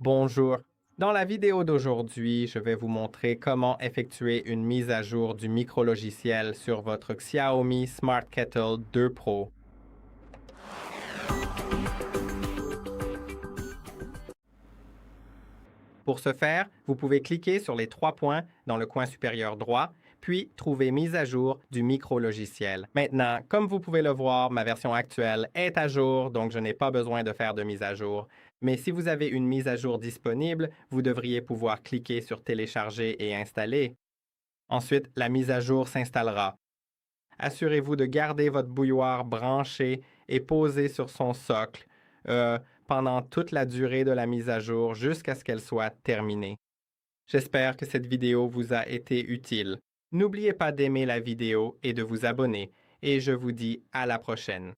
Bonjour. Dans la vidéo d'aujourd'hui, je vais vous montrer comment effectuer une mise à jour du micrologiciel sur votre Xiaomi Smart Kettle 2 Pro. Pour ce faire, vous pouvez cliquer sur les trois points dans le coin supérieur droit, puis trouver Mise à jour du micrologiciel. Maintenant, comme vous pouvez le voir, ma version actuelle est à jour, donc je n'ai pas besoin de faire de mise à jour. Mais si vous avez une mise à jour disponible, vous devriez pouvoir cliquer sur Télécharger et installer. Ensuite, la mise à jour s'installera. Assurez-vous de garder votre bouilloire branché et posé sur son socle pendant toute la durée de la mise à jour jusqu'à ce qu'elle soit terminée. J'espère que cette vidéo vous a été utile. N'oubliez pas d'aimer la vidéo et de vous abonner. Et je vous dis à la prochaine.